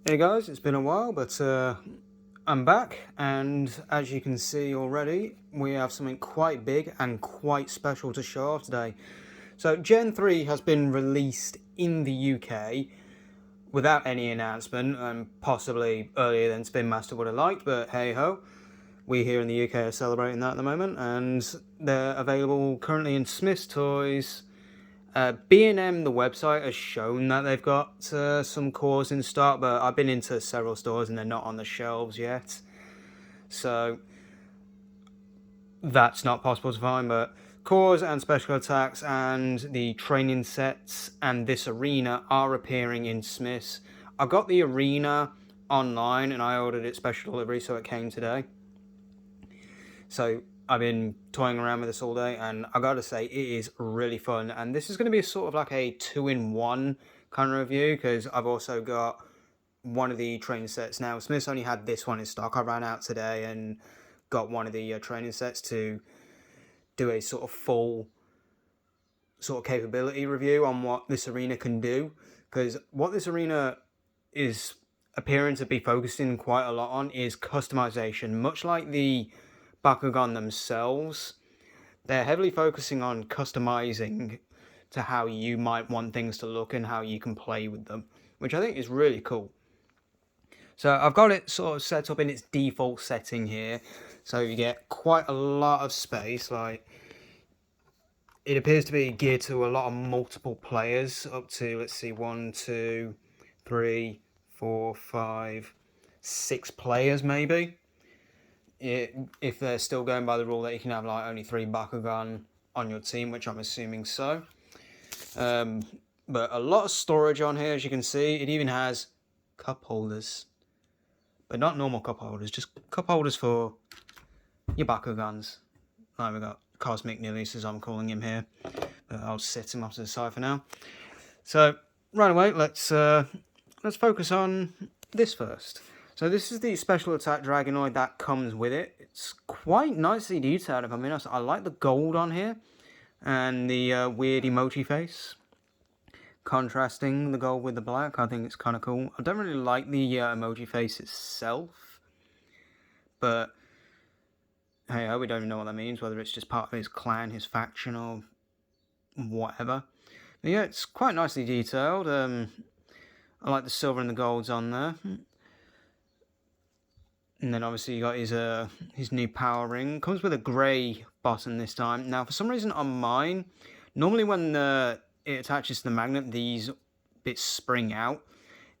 Hey guys, it's been a while, but I'm back, and as you can see already, we have something quite big and quite special to show off today. So, Gen 3 has been released in the UK without any announcement, and possibly earlier than Spin Master would have liked, but hey ho. We here in the UK are celebrating that at the moment, and they're available currently in Smith's Toys. B&M, the website, has shown that they've got some cores in stock, but I've been into several stores and they're not on the shelves yet. So that's not possible to find, but cores and special attacks and the training sets and this arena are appearing in Smith's. I got the arena online and I ordered it special delivery, so it came today. So I've been toying around with this all day, and I gotta say, it is really fun. And this is going to be a sort of like a 2-in-1 kind of review, because I've also got one of the training sets now. Smith's only had this one in stock. I ran out today and got one of the training sets to do a sort of full sort of capability review on what this arena can do, because what this arena is appearing to be focusing quite a lot on is customization, much like the Bakugan themselves. They're heavily focusing on customizing to how you might want things to look and how you can play with them, which I think is really cool. So I've got it sort of set up in its default setting here, so you get quite a lot of space. Like, it appears to be geared to a lot of multiple players, up to, let's see, 1, 2, 3, 4, 5, 6 players maybe. If they're still going by the rule that you can have like only 3 Bakugan on your team, which I'm assuming so. But a lot of storage on here, as you can see. It even has cup holders, but not normal cup holders, just cup holders for your Bakugans. Like, we've got Cosmic Nillies, as I'm calling him here, but I'll set him off to the side for now. So right away, let's focus on this first. So this is the special attack Dragonoid that comes with it. It's quite nicely detailed, if I'm honest. I like the gold on here and the weird emoji face, contrasting the gold with the black. I think it's kind of cool. I don't really like the emoji face itself, but hey, we don't even know what that means, whether it's just part of his clan, his faction, or whatever. But yeah, it's quite nicely detailed. I like the silver and the golds on there. And then obviously you got his new power ring. Comes with a grey bottom this time. Now, for some reason on mine, normally when it attaches to the magnet, these bits spring out.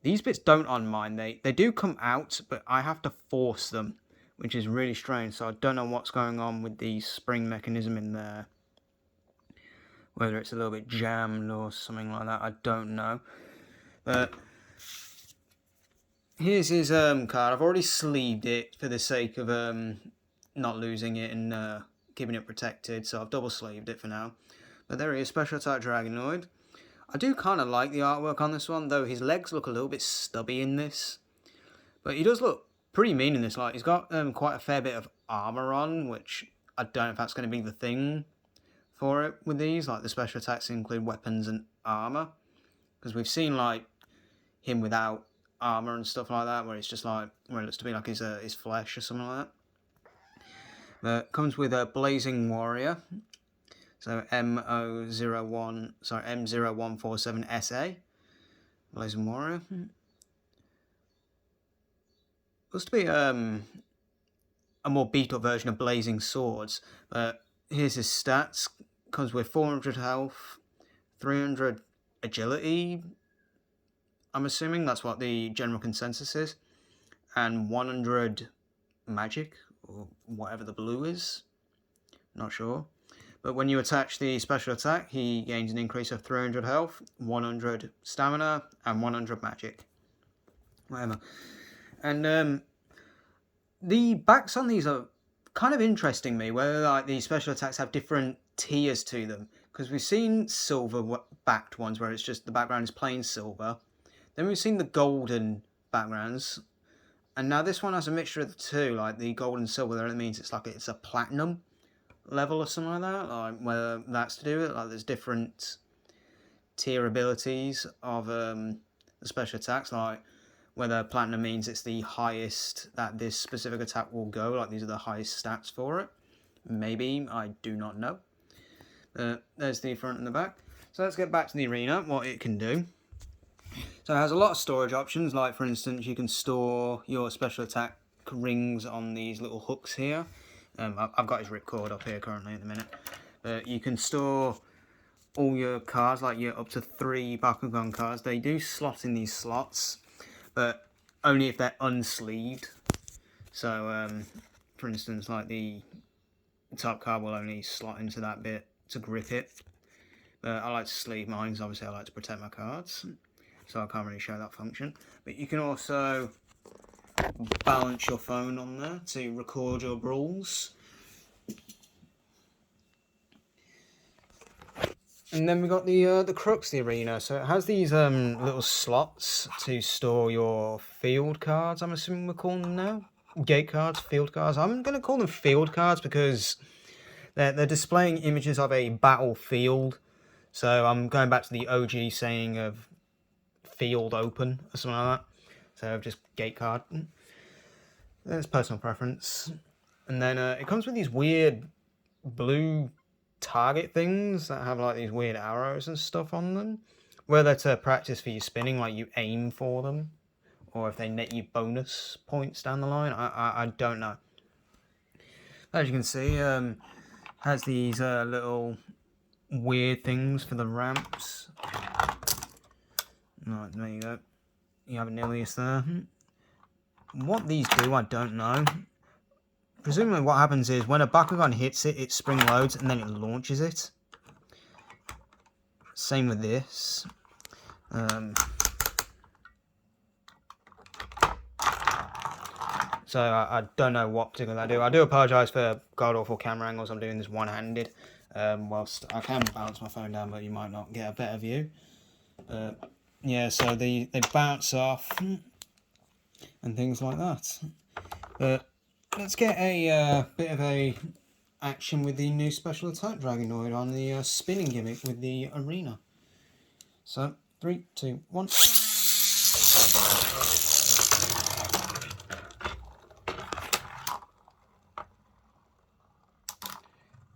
These bits don't on mine. They do come out, but I have to force them, which is really strange. So I don't know what's going on with the spring mechanism in there. Whether it's a little bit jammed or something like that, I don't know. But here's his card. I've already sleeved it for the sake of not losing it and keeping it protected, so I've double sleeved it for now. But there he is, Special Attack Dragonoid. I do kind of like the artwork on this one, though his legs look a little bit stubby in this. But he does look pretty mean in this. Like, he's got quite a fair bit of armor on, which I don't know if that's going to be the thing for it with these. Like, the special attacks include weapons and armor, because we've seen like him without armor and stuff like that, where it's just like, where it looks to be like his flesh or something like that. But comes with a Blazing Warrior, so M0147SA, Blazing Warrior. Looks to be a more beat up version of Blazing Swords, but here's his stats. Comes with 400 health, 300 agility, I'm assuming that's what the general consensus is, and 100 magic, or whatever the blue is, not sure. But when you attach the special attack, he gains an increase of 300 health, 100 stamina, and 100 magic. Whatever. And the backs on these are kind of interesting me, where like the special attacks have different tiers to them. Because we've seen silver backed ones where it's just the background is plain silver. Then we've seen the golden backgrounds, and now this one has a mixture of the two, like the gold and silver. That means it's like it's a platinum level or something like that. Like, whether that's to do with it, like there's different tier abilities of the special attacks. Like Whether platinum means it's the highest that this specific attack will go, like these are the highest stats for it. Maybe, I do not know. There's the front and the back. So let's get back to the arena, what it can do. So it has a lot of storage options, like for instance you can store your special attack rings on these little hooks here. I've got his ripcord up here currently at the minute. But you can store all your cards, like your up to 3 Bakugan cards. They do slot in these slots, but only if they're unsleeved. So for instance, like the top card will only slot into that bit to grip it. But I like to sleeve mine because obviously I like to protect my cards, so I can't really show that function. But you can also balance your phone on there to record your brawls. And then we got the crux of the arena. So it has these little slots to store your field cards, I'm assuming we're calling them now. Gate cards, field cards. I'm going to call them field cards because they're displaying images of a battlefield. So I'm going back to the OG saying of field open or something like that. So just gate card. That's personal preference. And then it comes with these weird blue target things that have like these weird arrows and stuff on them. Whether to practice for your spinning, like you aim for them, or if they net you bonus points down the line, I don't know. As you can see, has these little weird things for the ramps. Right, there you go. You have a Nilius there. What these do, I don't know. Presumably what happens is when a Bakugan hits it, it spring loads and then it launches it. Same with this. So I don't know what particularly I do. I do apologise for god-awful camera angles. I'm doing this one-handed. Whilst I can bounce my phone down, but you might not get a better view. Yeah, so they bounce off and things like that. But let's get a bit of a action with the new special attack Dragonoid on the spinning gimmick with the arena. So 3, 2, 1.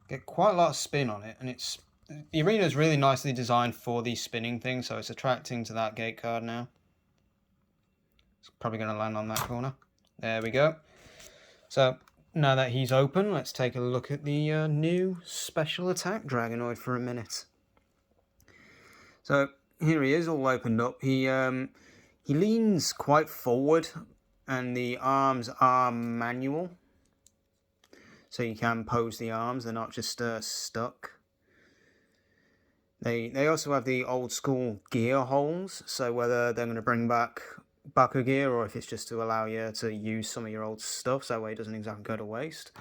Get quite a lot of spin on it, and the arena is really nicely designed for these spinning things, so it's attracting to that gate card now. It's probably going to land on that corner. There we go. So now that he's open, let's take a look at the new special attack Dragonoid for a minute. So here he is, all opened up. He leans quite forward, and the arms are manual. So you can pose the arms, they're not just stuck. They also have the old school gear holes, so whether they're going to bring back Baku gear or if it's just to allow you to use some of your old stuff, so that way it doesn't exactly go to waste.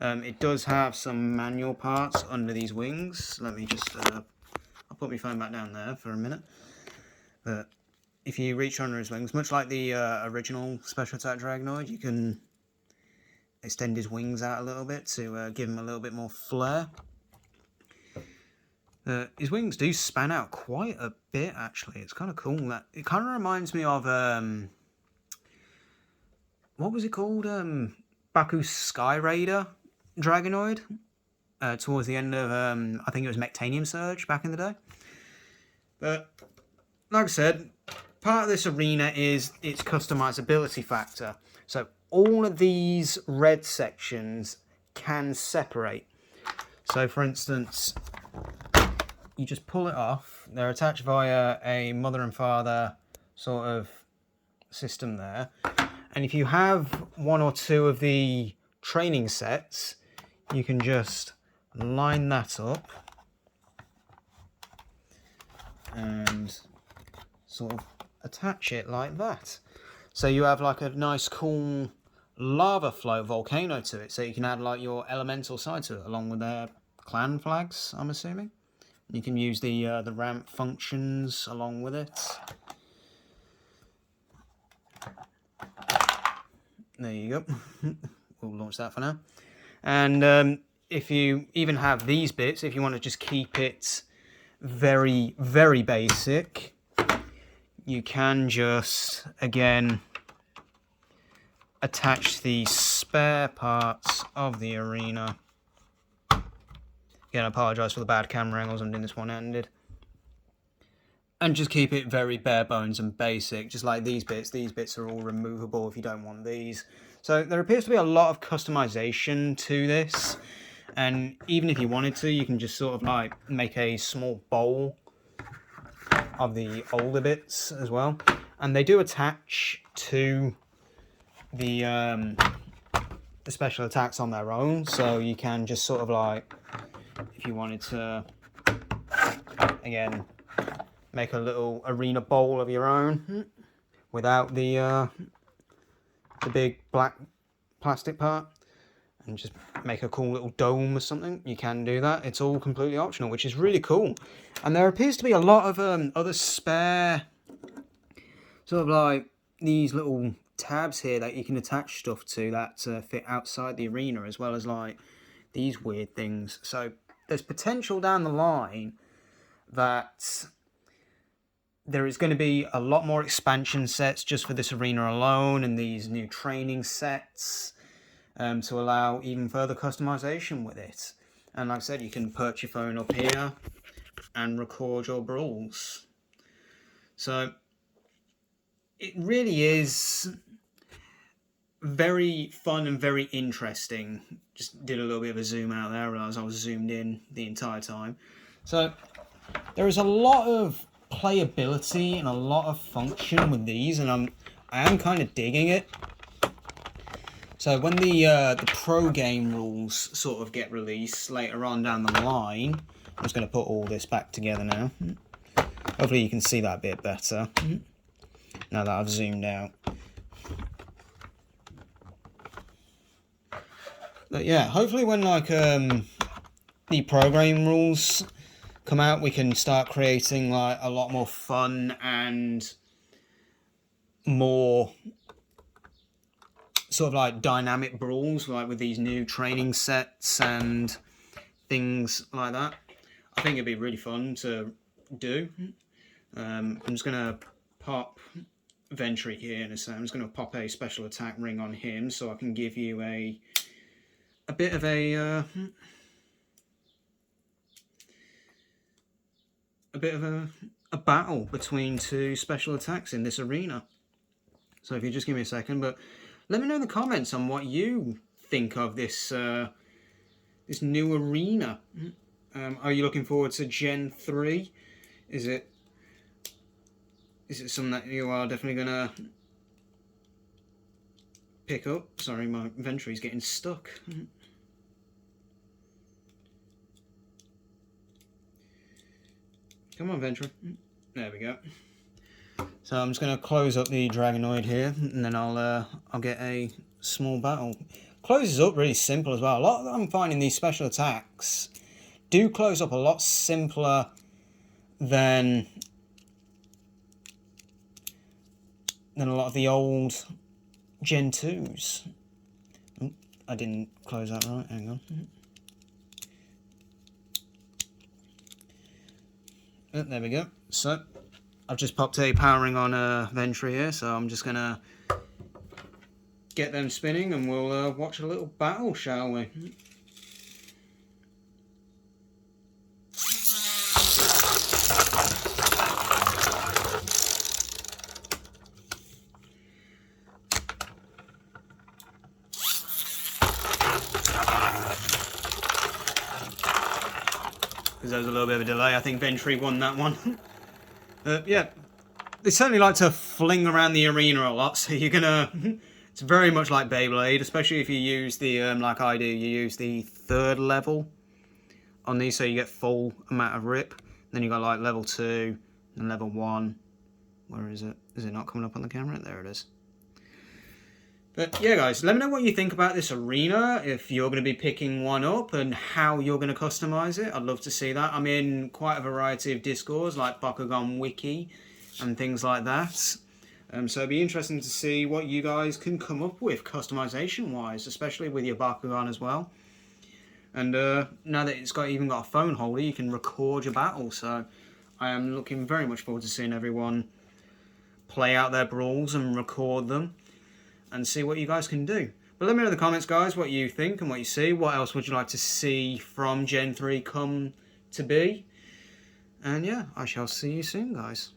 It does have some manual parts under these wings. Let me just, I'll put my phone back down there for a minute. But if you reach under his wings, much like the original Special Attack Dragonoid, you can extend his wings out a little bit to give him a little bit more flair. His wings do span out quite a bit, actually. It's kind of cool. That it kind of reminds me of what was it called? Baku Sky Raider Dragonoid. Towards the end of I think it was Mectanium Surge back in the day. But like I said, part of this arena is its customizability factor. So all of these red sections can separate. So for instance, you just pull it off. They're attached via a mother and father sort of system there. And if you have one or two of the training sets, you can just line that up and sort of attach it like that. So you have like a nice cool lava flow volcano to it, so you can add like your elemental side to it along with their clan flags, I'm assuming. You can use the ramp functions along with it. There you go. We'll launch that for now. And if you even have these bits, if you want to just keep it very, very basic, you can just, again, attach the spare parts of the arena. Again, I apologise for the bad camera angles, I'm doing this one-handed. And just keep it very bare bones and basic, just like these bits. These bits are all removable if you don't want these. So there appears to be a lot of customization to this. And even if you wanted to, you can just sort of like make a small bowl of the older bits as well. And they do attach to the special attacks on their own. So you can just sort of like, if you wanted to, again, make a little arena bowl of your own without the big black plastic part, and just make a cool little dome or something. You can do that. It's all completely optional, which is really cool. And there appears to be a lot of other spare sort of like these little tabs here that you can attach stuff to that fit outside the arena, as well as like these weird things. So there's potential down the line that there is going to be a lot more expansion sets just for this arena alone, and these new training sets to allow even further customization with it. And like I said, you can perch your phone up here and record your brawls. So it really is very fun and very interesting. Just did a little bit of a zoom out there, realised I was zoomed in the entire time. So there is a lot of playability and a lot of function with these, and I am kind of digging it. So when the pro game rules sort of get released later on down the line, I'm just going to put all this back together now. Hopefully you can see that a bit better now that I've zoomed out. But yeah, hopefully when like the pro game rules come out, we can start creating like a lot more fun and more sort of like dynamic brawls, like with these new training sets and things like that. I think it'd be really fun to do. I'm just gonna pop Ventry here in a second. I'm just gonna pop a special attack ring on him so I can give you a bit of a battle between two special attacks in this arena. So if you just give me a second, but let me know in the comments on what you think of this this new arena. Are you looking forward to Gen 3? Is it something that you are definitely gonna pick up? Sorry, my Ventry's getting stuck. Come on, Ventry. There we go. So I'm just going to close up the Dragonoid here, and then I'll get a small battle. Closes up really simple as well. A lot of I'm finding these special attacks do close up a lot simpler than a lot of the old Gen 2s. Oh, I didn't close that right. Hang on. Oh, there we go. So I've just popped a powering on Ventry here, so I'm just gonna get them spinning and we'll watch a little battle, shall we? Because there was a little bit of a delay. I think Ventry won that one. Yeah, they certainly like to fling around the arena a lot, so you're gonna... It's very much like Beyblade, especially if you use the, like I do, you use the 3rd level on these, so you get full amount of rip. Then you got like level 2 and level 1. Where is it? Is it not coming up on the camera? There it is. But yeah, guys, let me know what you think about this arena, if you're going to be picking one up and how you're going to customize it. I'd love to see that. I'm in quite a variety of Discords, like Bakugan Wiki and things like that. So it'd be interesting to see what you guys can come up with customization-wise, especially with your Bakugan as well. And now that it's even got a phone holder, you can record your battle. So I am looking very much forward to seeing everyone play out their brawls and record them and see what you guys can do. But let me know in the comments, guys, what you think and what you see. What else would you like to see from Gen 3 come to be? And yeah, I shall see you soon, guys.